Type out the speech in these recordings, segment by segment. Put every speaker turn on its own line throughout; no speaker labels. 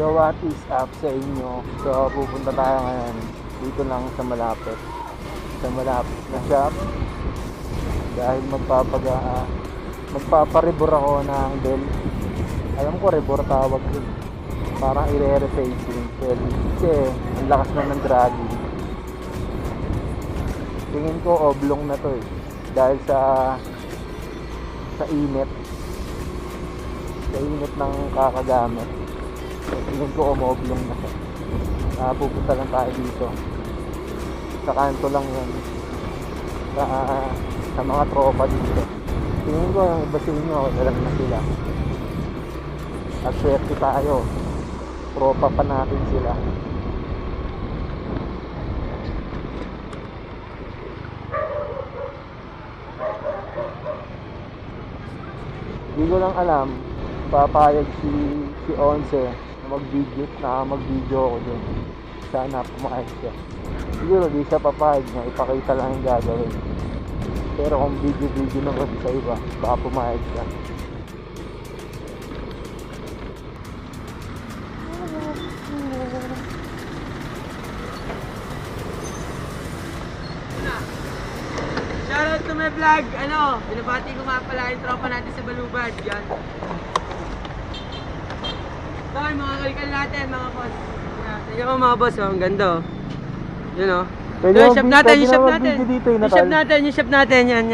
So what is up sa inyo? So pupunta tayo ngayon dito lang sa malapit na shop dahil magpaparibor ako ng bell. Alam ko rebor tawag dun, parang i-refacing bell kasi ang lakas na ng dragging. Tingin ko oblong na to dahil sa init ng kakagamit. Tingin ko umoblong na siya. Pupunta lang tayo dito sa kanto lang yun sa mga tropa dito. Tingin ko yung iba sa inyo nalang na sila at swerte tayo, tropa pa natin sila. Hindi ko lang alam papayag si Once na mag-video ako dun. Sana pumayag siya. Siguro di siya papayag na ipakita lang yung gagawin. Pero kung video naman sa iba, baka pumayag siya.
Shoutout to my vlog! Binabati ko nga pala yung tropa natin sa Balubad. Yan. Ito yung mga kalikal natin, mga boss. Tingnan mo mga boss, ang ganda. Yun o. Yung shop natin, yung shop natin. Yung shop natin, yan.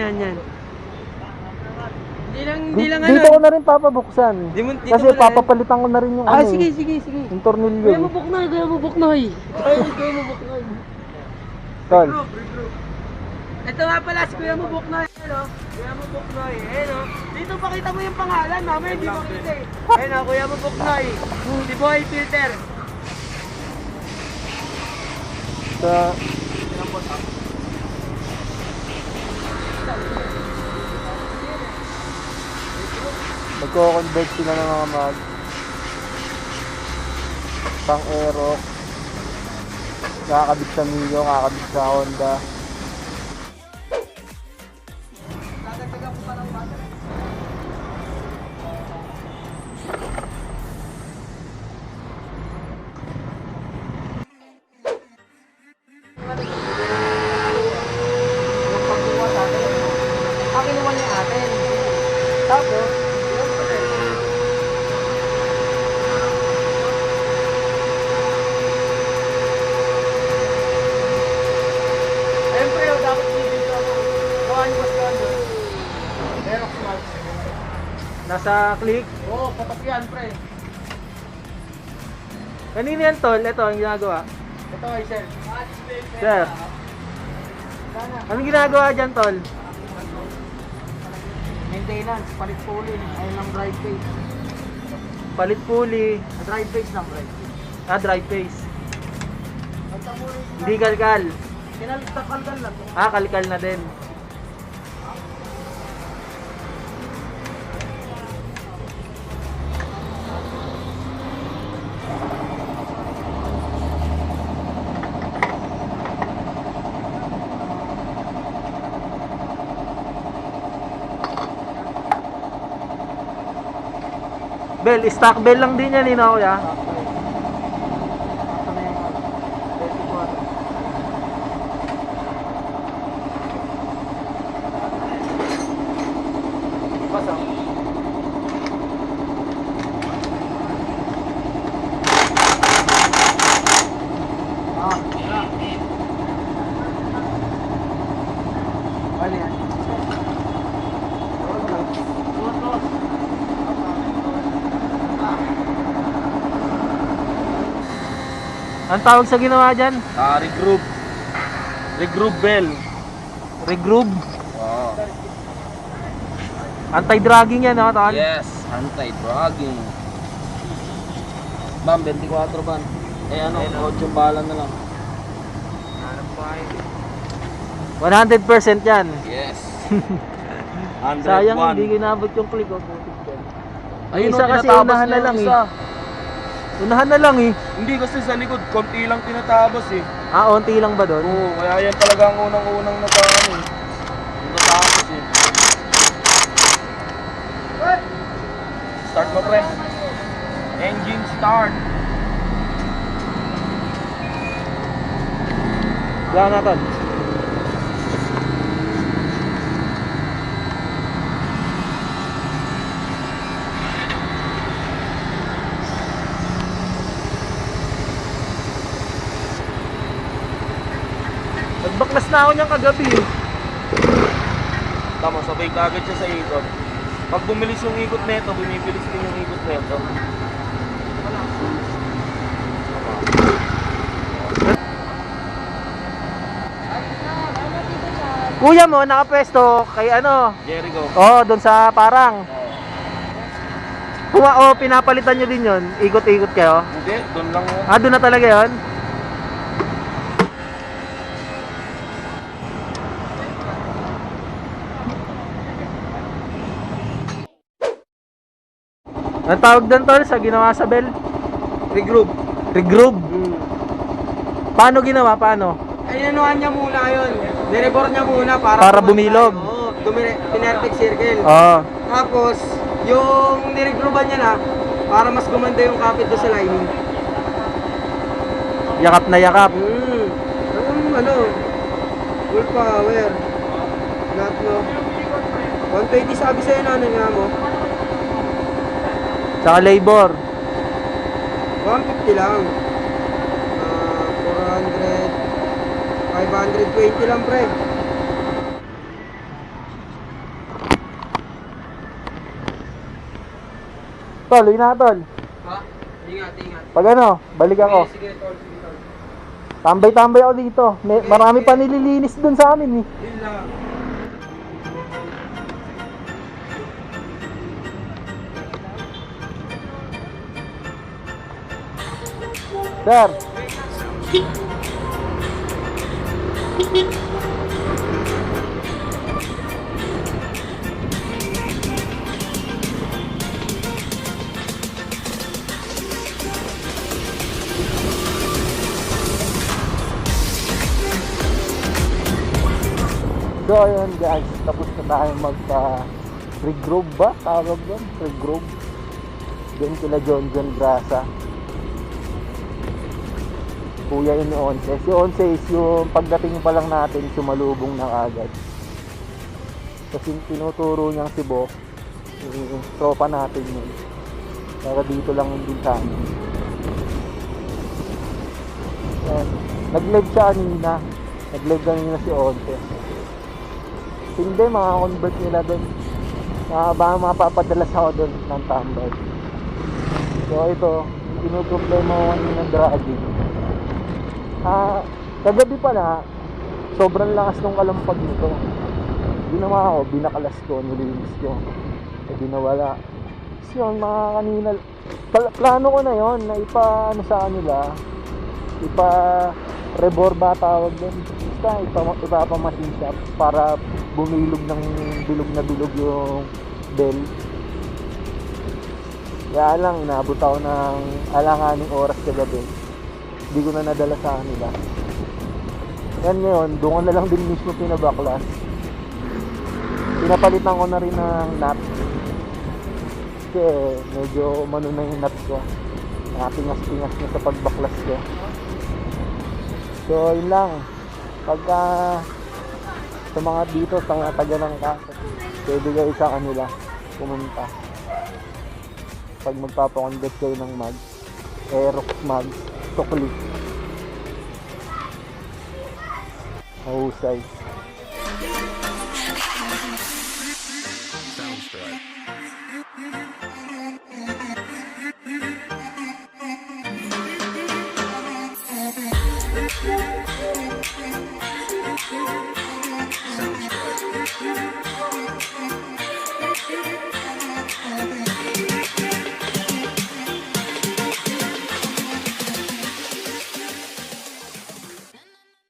Hindi lang
dito ko na rin papabuksan. Kasi papapalitan ko na rin yung
sige.
yung tornilyo.
Kuya mo buknoy.
Tol.
Ito nga pala si Kuya mo buknoy. Kuya mo buknoy. Dito pakita mo yung pangalan, mamaya hindi mo kita eh. Kuya mo buknoy. Si Boy Filter.
Magko-convert sila ng mga mag pang Aerox, kakabit sa Mio, kakabit sa Honda.
Kinuha niya atin. Tapos, ayun pre, dapat dito ako. Baka niyo mas ganda. Aerox Max.
Nasa click.
Oo, patok yan pre.
Kanina yan tol, ito ang ginagawa.
Ito ay sir.
Sir, anong ginagawa dyan tol?
Maintenance, palit pulley. Ayun lang drive face.
Palit pulley.
Drive face lang, drive face.
Drive face. Hindi kalkal.
Kinalitakal lang.
Kalkal na din. Bell, stock bell lang din yan kuya. Ang tawag sa ginawa dyan?
Regroove bell.
Regroove?
Wow.
Anti-dragging yan tol?
Yes, anti-dragging. Bam, 24 ban. 8 bala na lang.
100% yan.
Yes.
Sayang
101.
hindi ginabot yung click
Ayun,
isa kasi
tinatabas
unahan na
yung
lang
isa.
Unahan na lang
Hindi kasi sa likod, konti lang tinatabas
onti lang ba doon?
Oo, kaya yan talaga ang unang-unang natatapos Start mo pre. Engine start.
Saan na, tol? Nagbaklas na ako niyang kagabi eh.
Tama, sabay kagad siya sa ikot. Pag bumilis yung ikot nito, bumibilis din yung ikot nito.
Kuya mo, nakapwesto kay ano?
Jericho.
Oo, doon sa parang. Pinapalitan nyo din yun? Ikot-ikot kayo?
Hindi, doon lang yun.
Ah, doon na talaga yun? Ang tawag doon, tol, sa ginawa sa bell?
Regroup.
Regroove. Paano ginawa? Paano?
Ay, anuhan niya muna yun. Nirecord niya muna
Para bumilog.
Oo, pinerfect circle.
Oo.
Tapos, yung niregrooban niya na, para mas gumanda yung kapit doon sa lining.
Yakap na yakap.
Ano, full power. Not no. 120 sabi sa'yo na, ano nga mo?
Saka labor.
150 lang. 400, 520 lang, pre.
Tol, yun na, tol.
Ha? Ingat, ingat.
Pag ano, balik ako.
Sige, tol, sige, tol.
Tambay-tambay ako dito. Marami pa nililinis dun sa amin eh.
Yun lang.
Sir. So ayun guys, tapos na tayo regroup ba? Tawag doon, regroup. Doon kila Jonjon Grasa. Kuya yun ni Onse. Si Onse is yung pagdating pa lang natin, sumalubong na agad. Kasi tinuturo niyang si Bo, yung tropa natin yun. Para dito lang din sa amin. Nag-live siya kanina. Nag-live kanina si Onse. Hindi, makakonvert nila doon. Baka mapapadalas ako doon ng tambay. So ito, yung pinuproblema ko kanina ng dragging. Kagabi pala, sobrang lakas ng kalampag nito. Ginawa ko, binakalas ko, nilinis ko. Hindi nawala. So yun, mga kanina, plano ko na yon na ano sa kanila, rebor ba tawag din. Basta ipapamasin siya para bumilog ng bilog na bilog yung bell. Kaya lang, inaabot ako ng alanganing oras kagabi. Hindi ko na nadala sa kanila. Yan ngayon, doon ko na lang din mismo pinabaklas. Pinapalitan ko na rin ng nut. Kasi medyo umano na yung nut ko. Pingas-pingas na sa pagbaklas ko. So yun lang. Pagka sa mga dito, sa mga taga ng kaso, pwede kayo sa kanila pumunta. Pag magpapakondet kayo ng mag, Aerox mag, sukli. Mahusay.